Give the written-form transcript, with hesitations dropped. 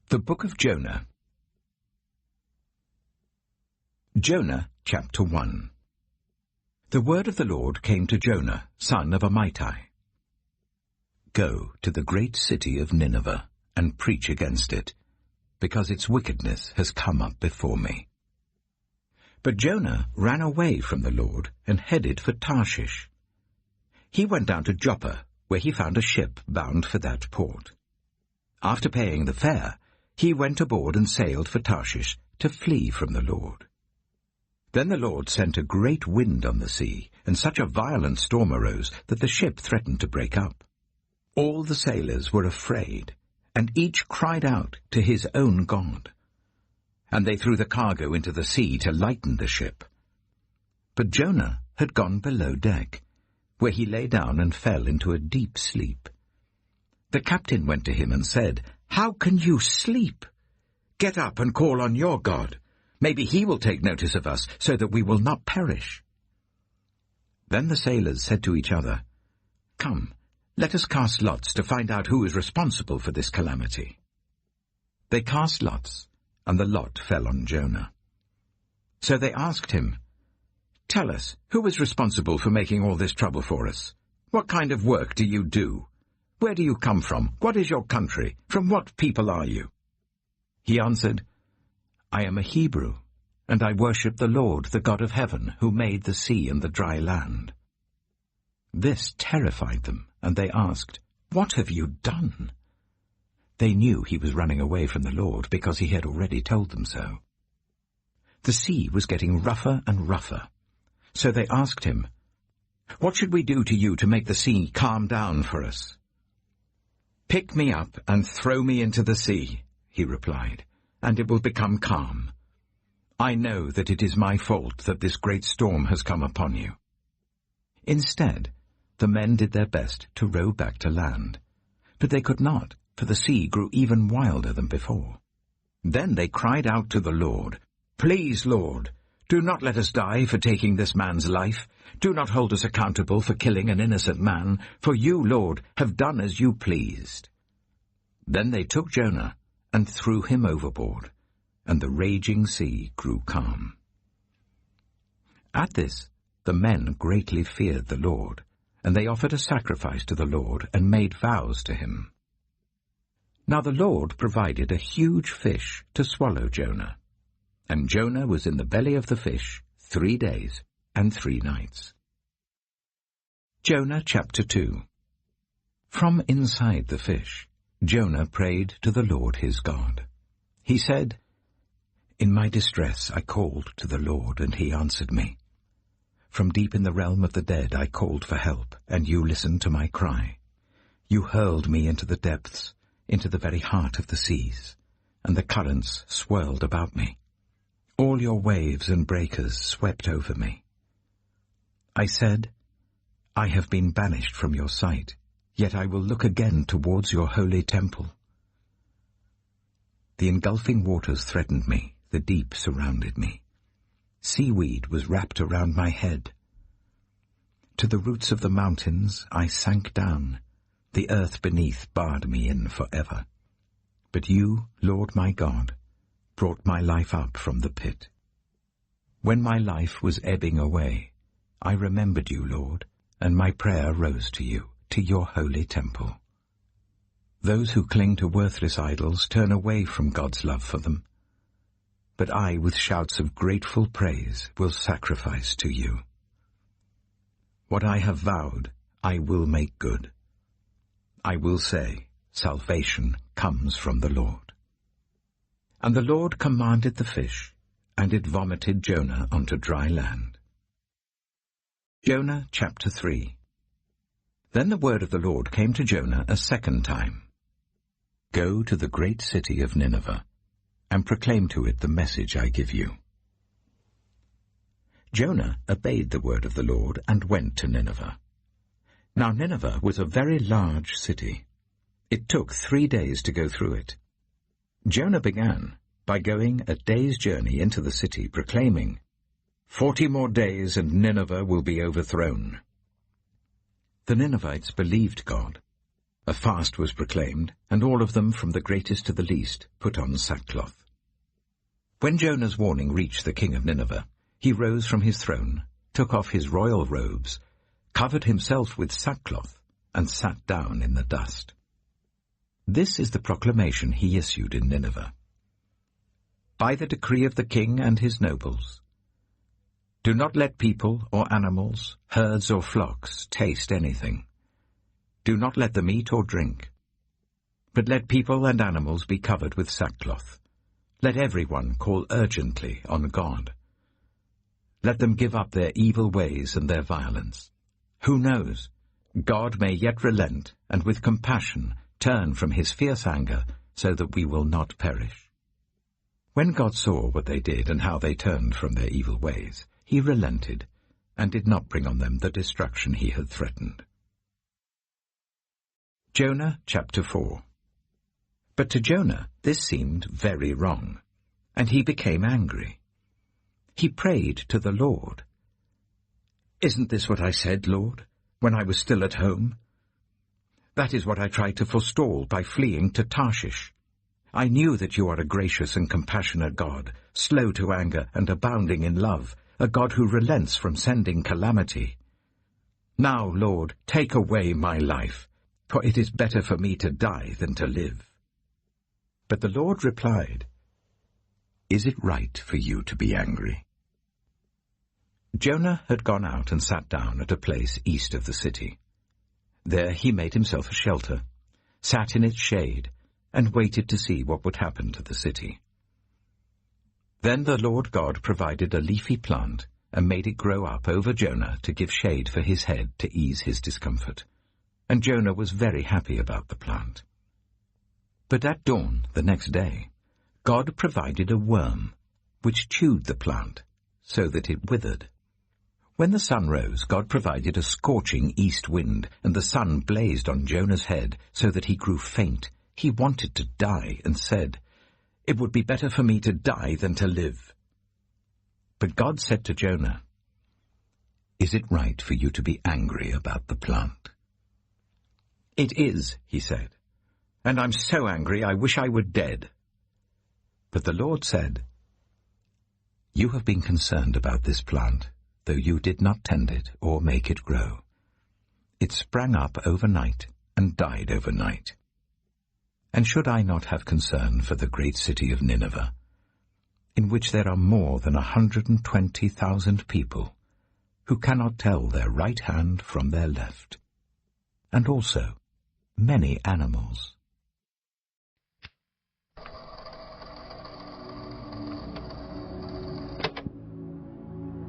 The Book of Jonah. Jonah, chapter 1. The word of the Lord came to Jonah, son of Amittai. Go to the great city of Nineveh and preach against it, because its wickedness has come up before me. But Jonah ran away from the Lord and headed for Tarshish. He went down to Joppa, where he found a ship bound for that port. After paying the fare, he went aboard and sailed for Tarshish to flee from the Lord. Then the Lord sent a great wind on the sea, and such a violent storm arose that the ship threatened to break up. All the sailors were afraid, and each cried out to his own god. And they threw the cargo into the sea to lighten the ship. But Jonah had gone below deck, where he lay down and fell into a deep sleep. The captain went to him and said, "How can you sleep? Get up and call on your God. Maybe he will take notice of us, so that we will not perish." Then the sailors said to each other, "Come, let us cast lots to find out who is responsible for this calamity." They cast lots, and the lot fell on Jonah. So they asked him, "Tell us, who is responsible for making all this trouble for us? What kind of work do you do? Where do you come from? What is your country? From what people are you?" He answered, "I am a Hebrew, and I worship the Lord, the God of heaven, who made the sea and the dry land." This terrified them, and they asked, "What have you done?" They knew he was running away from the Lord, because he had already told them so. The sea was getting rougher and rougher, so they asked him, "What should we do to you to make the sea calm down for us?" "Pick me up and throw me into the sea," he replied, "and it will become calm. I know that it is my fault that this great storm has come upon you." Instead, the men did their best to row back to land, but they could not, for the sea grew even wilder than before. Then they cried out to the Lord, "Please, Lord, do not let us die for taking this man's life. Do not hold us accountable for killing an innocent man, for you, Lord, have done as you pleased." Then they took Jonah and threw him overboard, and the raging sea grew calm. At this, the men greatly feared the Lord, and they offered a sacrifice to the Lord and made vows to him. Now the Lord provided a huge fish to swallow Jonah, and Jonah was in the belly of the fish 3 days and 3 nights. Jonah chapter 2. From inside the fish, Jonah prayed to the Lord his God. He said, "In my distress I called to the Lord, and he answered me. From deep in the realm of the dead I called for help, and you listened to my cry. You hurled me into the depths, into the very heart of the seas, and the currents swirled about me. All your waves and breakers swept over me. I said, I have been banished from your sight, yet I will look again towards your holy temple. The engulfing waters threatened me, the deep surrounded me. Seaweed was wrapped around my head. To the roots of the mountains I sank down. The earth beneath barred me in forever. But you, Lord my God, brought my life up from the pit. When my life was ebbing away, I remembered you, Lord, and my prayer rose to you, to your holy temple. Those who cling to worthless idols turn away from God's love for them. But I, with shouts of grateful praise, will sacrifice to you. What I have vowed, I will make good. I will say, salvation comes from the Lord. And the Lord commanded the fish, and it vomited Jonah onto dry land. Jonah chapter 3. Then the word of the Lord came to Jonah a second time. Go to the great city of Nineveh, and proclaim to it the message I give you. Jonah obeyed the word of the Lord and went to Nineveh. Now Nineveh was a very large city. It took 3 days to go through it. Jonah began by going a day's journey into the city, proclaiming, 40 more days and Nineveh will be overthrown. The Ninevites believed God. A fast was proclaimed, and all of them, from the greatest to the least, put on sackcloth. When Jonah's warning reached the king of Nineveh, he rose from his throne, took off his royal robes, covered himself with sackcloth, and sat down in the dust. This is the proclamation he issued in Nineveh. By the decree of the king and his nobles, do not let people or animals, herds or flocks taste anything. Do not let them eat or drink. But let people and animals be covered with sackcloth. Let everyone call urgently on God. Let them give up their evil ways and their violence. Who knows? God may yet relent and with compassion turn from his fierce anger so that we will not perish. When God saw what they did and how they turned from their evil ways, he relented and did not bring on them the destruction he had threatened. Jonah chapter 4. But to Jonah this seemed very wrong, and he became angry. He prayed to the Lord. "Isn't this what I said, Lord, when I was still at home? That is what I tried to forestall by fleeing to Tarshish. I knew that you are a gracious and compassionate God, slow to anger and abounding in love, a God who relents from sending calamity. Now, Lord, take away my life, for it is better for me to die than to live." But the Lord replied, "Is it right for you to be angry?" Jonah had gone out and sat down at a place east of the city. There he made himself a shelter, sat in its shade, and waited to see what would happen to the city. Then the Lord God provided a leafy plant and made it grow up over Jonah to give shade for his head to ease his discomfort. And Jonah was very happy about the plant. But at dawn the next day, God provided a worm, which chewed the plant, so that it withered. When the sun rose, God provided a scorching east wind, and the sun blazed on Jonah's head, so that he grew faint. He wanted to die, and said, "It would be better for me to die than to live." But God said to Jonah, "Is it right for you to be angry about the plant?" "It is," he said, "and I'm so angry I wish I were dead." But the Lord said, "You have been concerned about this plant, though you did not tend it or make it grow. It sprang up overnight and died overnight. And should I not have concern for the great city of Nineveh, in which there are more than 120,000 people who cannot tell their right hand from their left, and also many animals?"